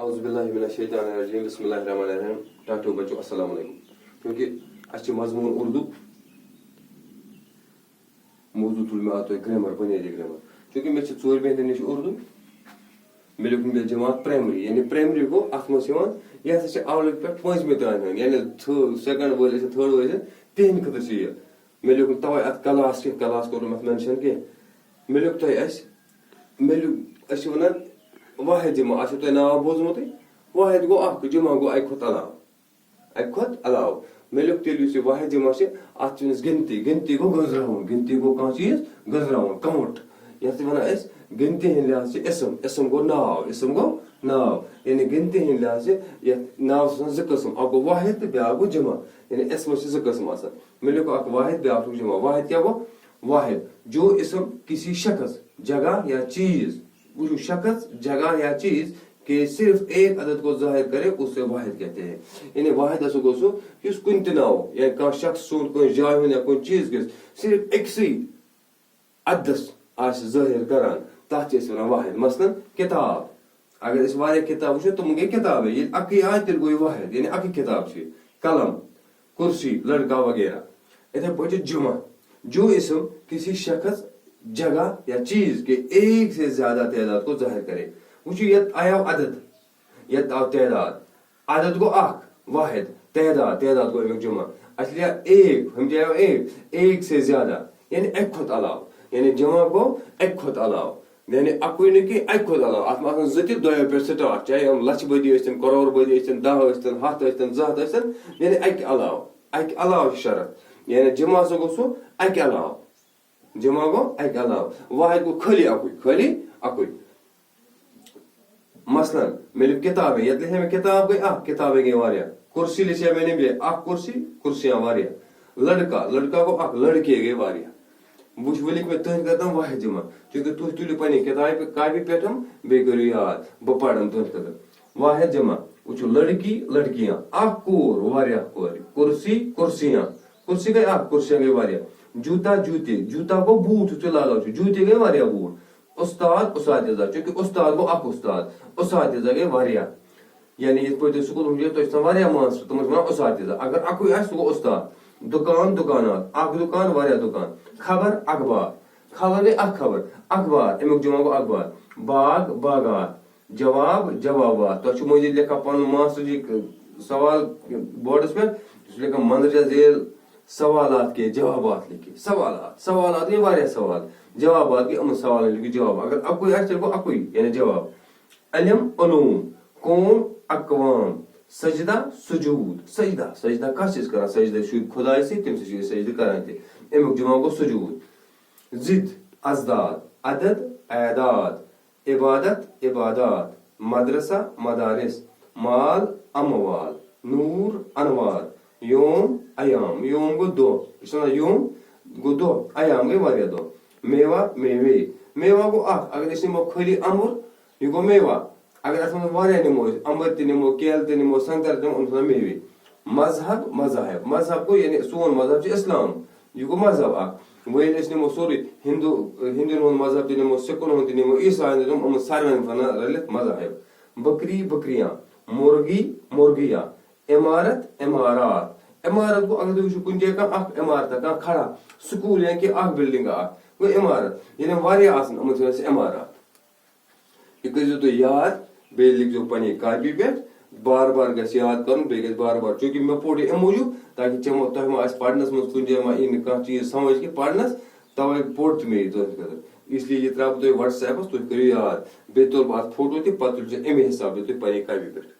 اعوذ باللہ من الشیطان الرجیم بسم اللہ الرحمن الرحیم ٹاٹو بچو السلام علیکم کیونکہ اچھے مضمون اردو موضوع تل میں آتا ہے گرامر بنیادی گرامر چونکہ میں ژور بیندن نش اردو میں لیکن میں جماعت پرائمری یعنی پرائمری گو ات مز یہ ہسا اولک پہ پانچمہ تان یعنی سیکنڈ وٲلۍ ٲسِن تھٲرڈ وٲلۍ ٲسِن تہندِ خٲطرٕ چھِ یہ مےٚ لیوکھُن تَوَے اتھ کلاس کوٚر نہٕ اتھ مینشن کینٛہہ مےٚ لیوٚکھ تۄہہِ أسۍ چھِ ونان واحد جمع آسیو تۄہہِ ناو بوٗزمُتٕے واحد گوٚو اکھ جمع گوٚو اکہِ کھۄتہٕ علاوٕ مےٚ لیوٚکھ تیٚلہِ یُس یہِ واحد جمع چھِ اتھ چھِ أمِس گنتی گوٚو گٔنٛزراوُن گنتی گوٚو کانٛہہ چیٖز گٔنٛزراوُن کاوُنٹ یتھ ونان أسۍ گنتی ہٕنٛدِ لحاظ چھِ اسم گوٚو ناو یعنی گنتی ہٕنٛدِ لحاظ چھِ یتھ ناوس آسان زٕ قٕسم اکھ گوٚو واحد تہٕ بیاکھ گوٚو جمع یعنی اسمس چھِ زٕ قٕسم آسان مےٚ لیوٚکھ اکھ واحد بیاکھ چھُکھ جمع واحد کیٛاہ گوٚو واحد جو اسم کسی شخص جگہ یا چیز وہ شخص جگہ یا چیز کہ صرف ایک عدد کو ظاہر کرے اسے واحد کہتے ہیں یعنی واحد ہسا گوٚو سُہ یُس کُنہِ تہِ ناو یعنی کانٛہہ شخص سُنٛد کٲنٛسہِ جایہِ ہُنٛد یا کُنہِ چیٖز گژھِ صرف أکسٕے عددس آسہِ ظٲہر کران تتھ چھِ أسۍ ونان واحد مثلاً کتاب اگر أسۍ واریاہ کتاب وٕچھو تِم گٔے کتابے ییٚلہِ اکٕے آے تیٚلہِ گوٚو یہِ واحد یعنی اکٕے کتاب چھِ قلم کرسی لڑکا وغیرہ اتھے پٲٹھۍ چھُ جمع جو اسم کسی شخص جگہ یا چیز کے ایک سے زیادہ تعداد کو ظاہر کرے وچھو یت آیاو عدد یت آو تعداد عدد گو اکھ واحد تعداد گو امیک جمع اچھا لیا ایک ہم جاؤ ایک سے زیادہ یعنی ایک کھوت علاوہ یعنی جمع گو ایک کھوت علاوہ یعنی اکوئی نہ کہ ایک کھوت علاوہ اتھ منٛز آسان زٕ تہِ دۄیو پٮ۪ٹھ سٹارٹ چاہے ہم لچھ بٔدی ٲسۍتن کرور بٔدی ٲسۍتن 10 ٲسۍتن 100 ٲسۍتن 200 ٲسۍتن یعنی اکہِ علاوہ چھُ شرط یعنی جمع ہسا گوٚو سُہ اکہِ علاوہ جمع گوٚو اکہِ علاوہ واحد گوٚو خٲلی اکُے مثلاً مےٚ لیوٚکھ کتابے یتھ لیکھے مےٚ کتاب گٔے اکھ کتابے گٔے واریاہ کرسی لیچھے مےٚ بیٚیہِ اکھ کرسیاں واریاہ لڑکا گوٚو اکھ لڑکے گٔے واریاہ وٕچھ وۄنۍ لیکھ مےٚ تُہنٛدِ خٲطرٕ واحد جمع چونکہِ تُہۍ تُلِو پننہِ کتابہِ کاپی پٮ۪ٹھ بیٚیہِ کٔرِو یاد بہٕ پرن تُہنٛدِ خٲطرٕ واحد جمع وٕچھو لڑکی لڑکیاں اکھ کوٗر واریاہ کورِ کرسی گٔے اکھ کرسیاں گٔے واریاہ جوٗتا جوٗتا گوٚو بوٗٹھ یُس تُہۍ لاگان چھِو جوٗتے گٔے واریاہ بوٗٹھ استاد اساتذہ چونکہِ استاد گوٚو اکھ استاد اساتذہ گٔے واریاہ یعنی یِتھ پٲٹھۍ تُہۍ سکوٗلن منٛز تۄہہِ چھِ آسان واریاہ ماسٹر تِمن چھِ ونان اساتذہ اگر اکُے آسہِ سُہ گوٚو استاد دُکان دُکانات اکھ دُکان واریاہ دُکان خبر اخبار خبر گٔے اکھ خبر اخبار امیُک جمع گوٚو اخبار باغ باغات جواب جوابات تۄہہِ چھُو مٔنٛزۍ لیکھان پنُن ماسٹر جی سوال بورڈس پٮ۪ٹھ سُہ چھُ لیکھان مندرجہ ذیل سوالات کے جوابات لکھے سوالات گٔے واریاہ سوال جوابات گٔے یِمن سوالن لیکھِو جواب اگر اکُے آسہِ تیٚلہِ گوٚو اکُے یعنی جواب علم علوم قوم اقوام سجدہ سجود سجدہ کس چھِ أسۍ کران سجدہ چھُ خۄداے سۭتۍ تٔمۍ سۭتۍ چھِ أسۍ سجدہ کران تہِ امیُک جمع گوٚو سجود ضد ازداد عدد اعداد عبادت عبادات مدرسہ مدارس مال اموال نور انوار یوم ایام یوم گوٚو دۄہ یہِ چھِ وَنان یوم گوٚو دۄہ ایام گٔے واریاہ دۄہ میوا میوہ گوٚو اکھ اگر أسۍ نِمو خٲلی امبُر یہِ گوٚو میوا اگر اتھ منٛز واریاہ نِمو أسۍ امبٕر تہِ نِمو کیلہٕ تہِ نِمو سنگتر تہِ نِمو یِم چھِ ونان میوے مذہب گوٚو یعنی سون مذہب چھُ اسلام یہِ گوٚو مذہب اکھ وۄنۍ ییٚلہِ أسۍ نِمو سورُے ہندوین ہُنٛد مذہب تہِ نِمو سکن ہُنٛد تہِ نِمو عیساین تہِ نِمو یِمن ساروین ونان رٔلِتھ مذاہب بکری بکریاں مرغی مرغیاں عمارت عمارات عمارت گوٚو اگر تُہۍ وٕچھِو کُنہِ جایہِ کانٛہہ اکھ عمارتہ کانٛہہ کھڑا سکوٗل یا کینٛہہ اکھ بلڈنگ اکھ گوٚو عمارت ییٚلہِ واریاہ آسن یِمن چھِ ونان أسۍ عمارات یہِ کٔرزیٚو تُہۍ یاد بیٚیہِ لیکھزیٚو پننہِ کاپی پٮ۪ٹھ بار بار گژھِ یاد کرُن بیٚیہِ گژھِ بار بار چوٗنکہِ مےٚ پوٚر یہِ امہِ موٗجوٗب تاکہِ تۄہہِ ما آسہِ پرنس منٛز کُنہِ جایہِ ما یی نہٕ کانٛہہ چیٖز سمجھ کہِ پرنس توے پوٚر تہِ مےٚ یہِ تُہنٛدِ خٲطرٕ اس لیے یہِ ترٛاوٕ بہٕ تۄہہِ وٹس ایپس تُہۍ کٔرِو یاد بیٚیہِ تُلہٕ بہٕ اتھ فوٹو تہِ پتہٕ تُلۍ زیٚو امی حسابہٕ تُہۍ پننہِ کاپی پٮ۪ٹھ